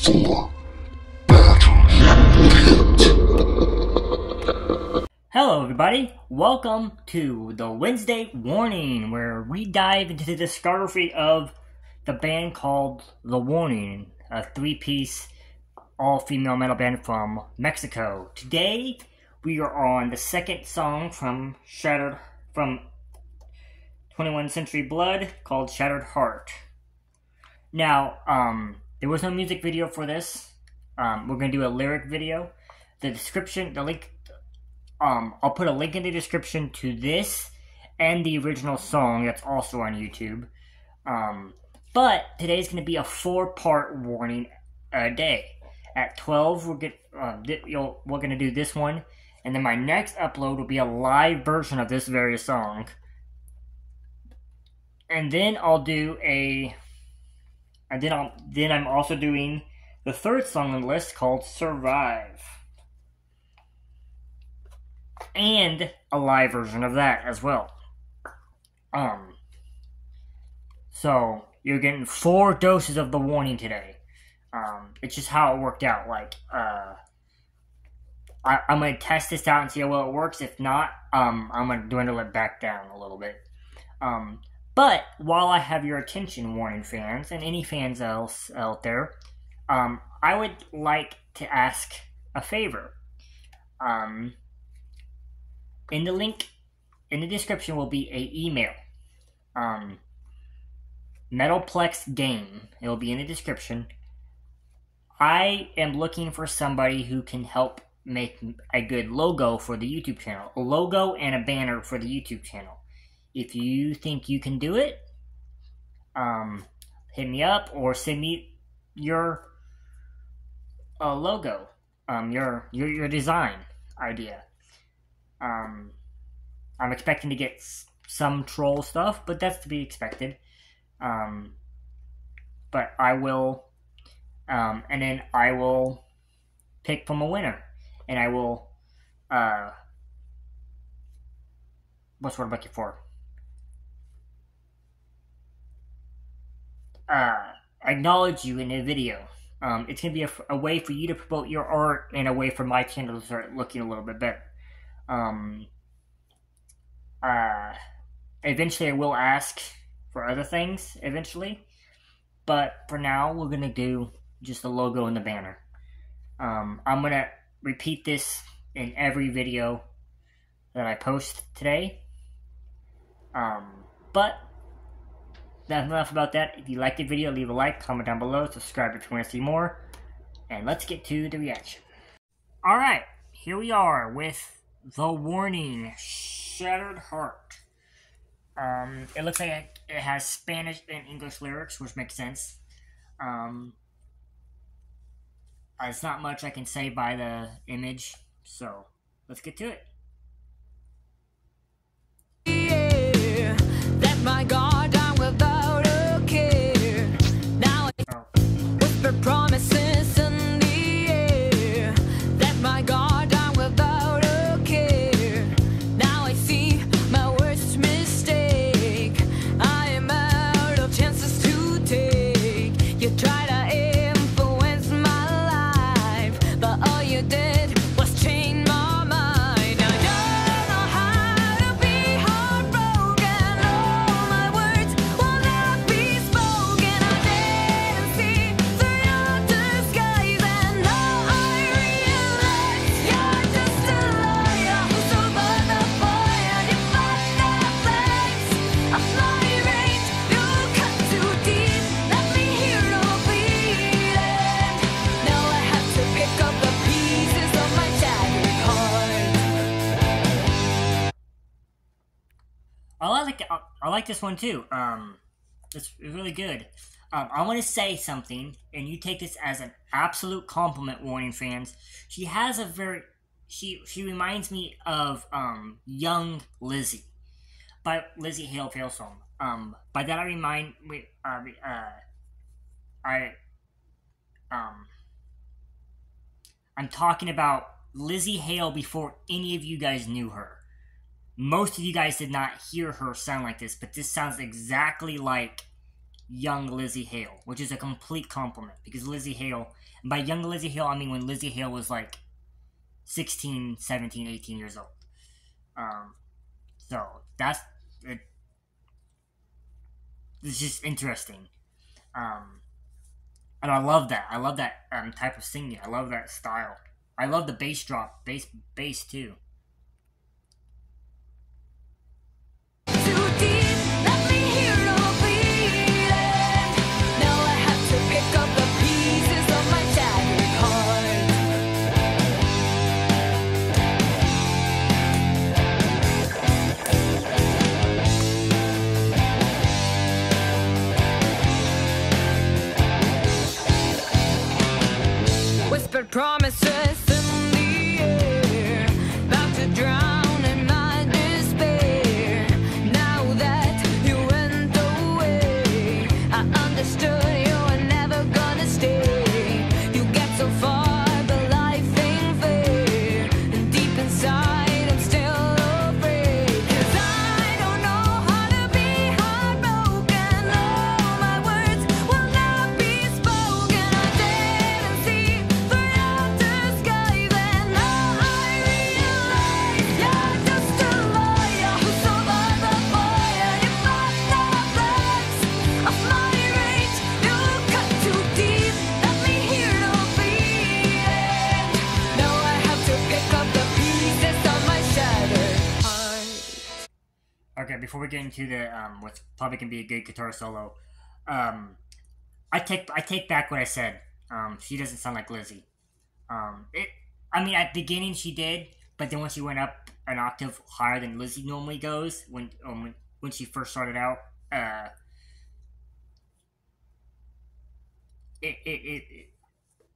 4 battles hit. Hello everybody, welcome to the Wednesday Warning, where we dive into the discography of the band called The Warning, a three-piece all-female metal band from Mexico. Today, we are on the second song from 21 Century Blood called Shattered Heart. Now, there was no music video for this. We're going to do a lyric video. The description, the link, I'll put a link in the description to this and the original song that's also on YouTube. But today's going to be a 4-part warning a day. At 12, we're going to do this one, and then my next upload will be a live version of this very song. And then I'll do then I'm also doing the third song on the list called Survive. And a live version of that as well. So you're getting 4 doses of the warning today. It's just how it worked out. Like, I'm gonna test this out and see how well it works. If not, I'm gonna dwindle it back down a little bit. But while I have your attention, Warning fans, and any fans else out there, I would like to ask a favor. In the link in the description will be an email. Metalplexgame. It will be in the description. I am looking for somebody who can help make a good logo for the YouTube channel. A logo and a banner for the YouTube channel. If you think you can do it, hit me up or send me your logo, your design idea. I'm expecting to get some troll stuff, but that's to be expected. But I will, and then I will pick from a winner, and I will, what's the word I'm looking for? Acknowledge you in a video. It's going to be a way for you to promote your art and a way for my channel to start looking a little bit better. Eventually I will ask for other things, eventually. But for now, we're going to do just the logo and the banner. I'm going to repeat this in every video that I post today. But that's enough about that. If you liked the video, leave a like, comment down below, subscribe if you want to see more, and let's get to the reaction. Alright, here we are with The Warning, Shattered Heart. It looks like it has Spanish and English lyrics, which makes sense. There's not much I can say by the image, so let's get to it. Yeah, that my God, I'm without a care. Now whisper promises in the air. That my God, I'm without a care. Now I see my worst mistake. I am out of chances to take. You try to influence my life, but all you did was change my mind. Now you know how to be heartbroken. All my words will not be spoken. I didn't see through your disguise, and now I realize you're just a liar. So but the boy, you fight the flames of my rage. You cut too deep, let me hear no bleeding. Now I have to pick up the pieces of my shattered heart. I like this one too. It's really good. I want to say something, and you take this as an absolute compliment, Warning fans. She has a she reminds me of Young Lizzie by Lizzie Hale Failsome. By that I'm talking about Lizzie Hale before any of you guys knew her. Most of you guys did not hear her sound like this, but this sounds exactly like young Lizzie Hale, which is a complete compliment because Lizzie Hale, and by young Lizzie Hale, I mean when Lizzie Hale was like 16, 17, 18 years old. So that's it. It's just interesting. And I love that. I love that type of singing. I love that style. I love the bass drop, bass too. Promises in the air, about to drown in my despair. Now that you went away, I understood you were never gonna stay. You get so far, but life ain't fair. And deep inside, I'm still afraid. 'Cause I don't know how to be heartbroken. All my words will not be spoken. I didn't see Okay, before we get into the what's probably gonna be a good guitar solo, I take back what I said. She doesn't sound like Lizzie. I mean, at the beginning she did, but then when she went up an octave higher than Lizzie normally goes when she first started out,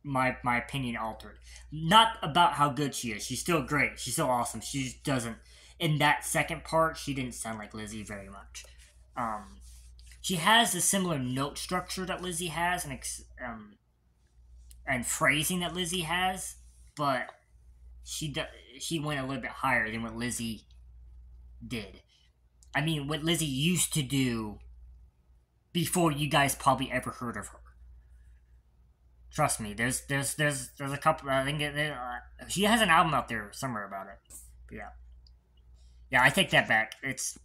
my opinion altered. Not about how good she is. She's still great. She's still awesome. She just doesn't. In that second part, she didn't sound like Lizzie very much. She has a similar note structure that Lizzie has, and phrasing that Lizzie has, but she went a little bit higher than what Lizzie did. I mean, what Lizzie used to do before you guys probably ever heard of her. Trust me, there's a couple. I think she has an album out there somewhere about it. But yeah, I take that back. It's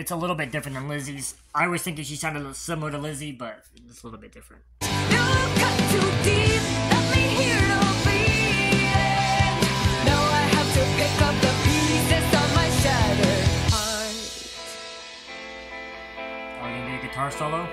a little bit different than Lizzie's. I always think that she sounded similar to Lizzie, but it's a little bit different. You cut too deep, let me hear no feeling. Now I have to pick up the pieces of my shattered heart. Are you gonna do a guitar solo?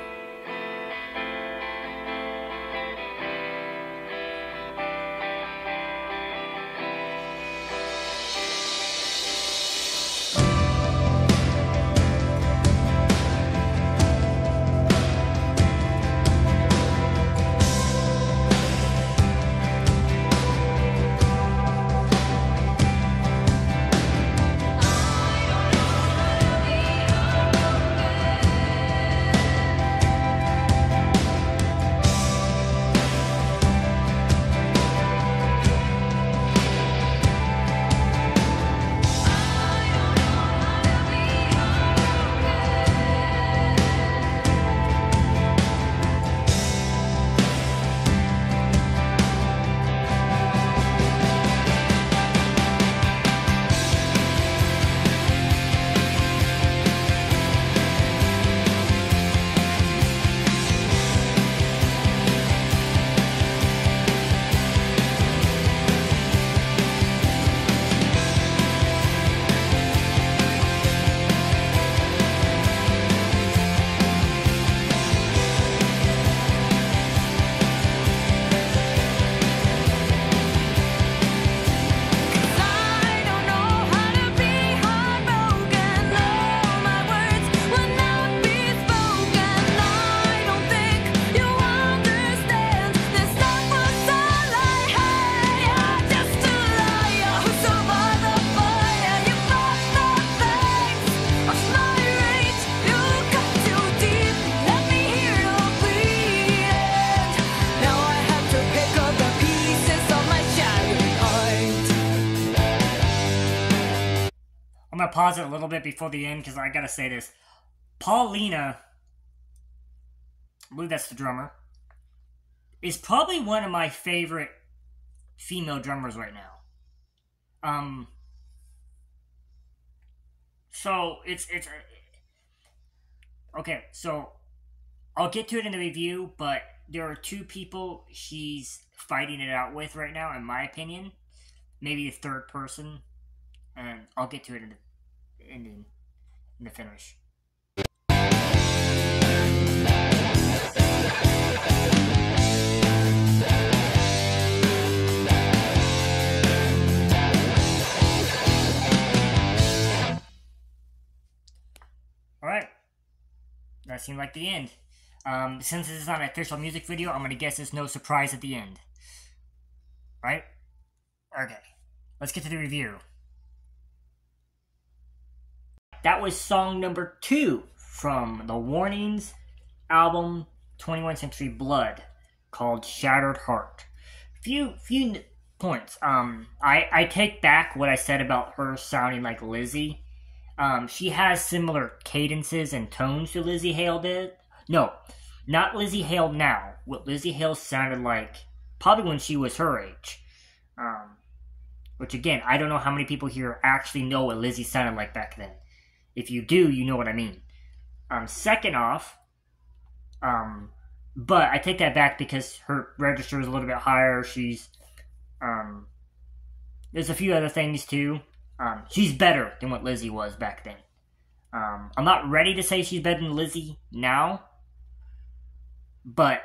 I'm gonna pause it a little bit before the end because I gotta say this. Paulina I believe that's the drummer, is probably one of my favorite female drummers right now. So it's okay. So I'll get to it in the review, but there are two people she's fighting it out with right now, in my opinion. Maybe a third person, and I'll get to it in the ending, in the finish. Alright, that seemed like the end. Since this is not an official music video, I'm gonna guess there's no surprise at the end. Right? Okay, let's get to the review. That was song number 2 from the Warnings album 21st Century Blood, called Shattered Heart. Few points. I take back what I said about her sounding like Lizzie. She has similar cadences and tones to Lizzie Hale did. No, not Lizzie Hale now. What Lizzie Hale sounded like probably when she was her age. Which again, I don't know how many people here actually know what Lizzie sounded like back then. If you do, you know what I mean. Second off, but I take that back because her register is a little bit higher. She's, there's a few other things too. She's better than what Lizzie was back then. I'm not ready to say she's better than Lizzie now, but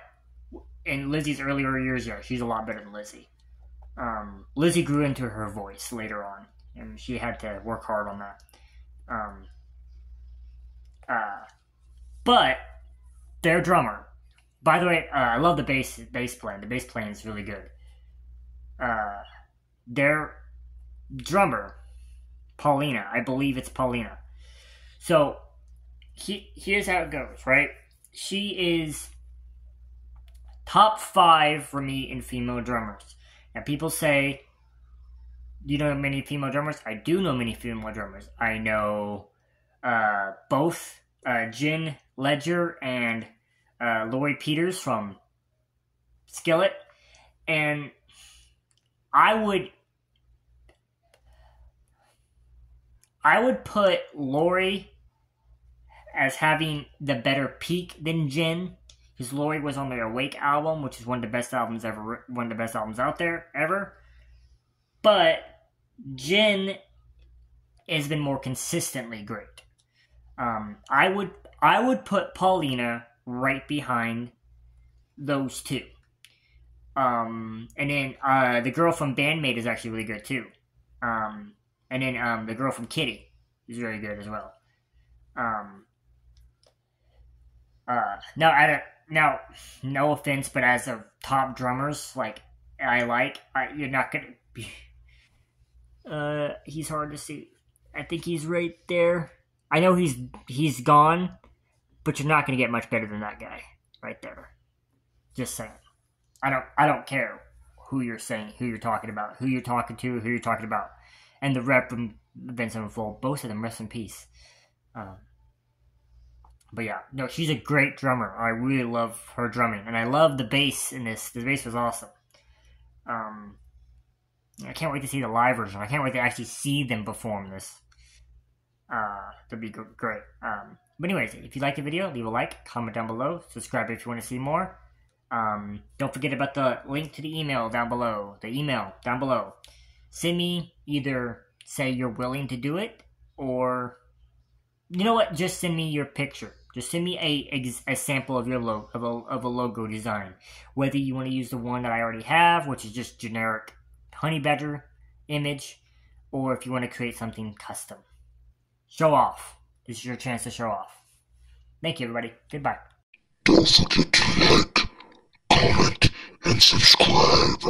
in Lizzie's earlier years, yeah, she's a lot better than Lizzie. Lizzie grew into her voice later on, and she had to work hard on that. But their drummer, by the way, I love the bass playing. The bass playing is really good. Their drummer, Paulina, I believe it's Paulina. So here's how it goes, right? She is top 5 for me in female drummers. Now people say, you know many female drummers? I do know many female drummers. I know both Jen Ledger and Lori Peters from Skillet. And I would put Lori as having the better peak than Jen, because Lori was on their Awake album, which is one of the best albums ever, one of the best albums out there ever. But Jen has been more consistently great. I would put Paulina right behind those two. And then the girl from Bandmate is actually really good too. And then the girl from Kitty is very good as well. Now, no offense, but as a top drummers, like you're not gonna be. He's hard to see. I think he's right there. I know he's gone, but you're not gonna get much better than that guy right there. Just saying. I don't care who you're saying, who you're talking about, who you're talking to, who you're talking about. And the rep from Vince Sevenfold, both of them, rest in peace. But yeah, no, she's a great drummer. I really love her drumming. And I love the bass in this. The bass was awesome. I can't wait to see the live version. I can't wait to actually see them perform this. That'd be great. But anyways, if you liked the video, leave a like, comment down below, subscribe if you want to see more. Don't forget about the link to the email down below. Send me either say you're willing to do it, or you know what? Just send me your picture. Just send me a sample of your of a logo design. Whether you want to use the one that I already have, which is just generic honey badger image, or if you want to create something custom. Show off. This is your chance to show off. Thank you, everybody. Goodbye. Don't forget to like, comment, and subscribe.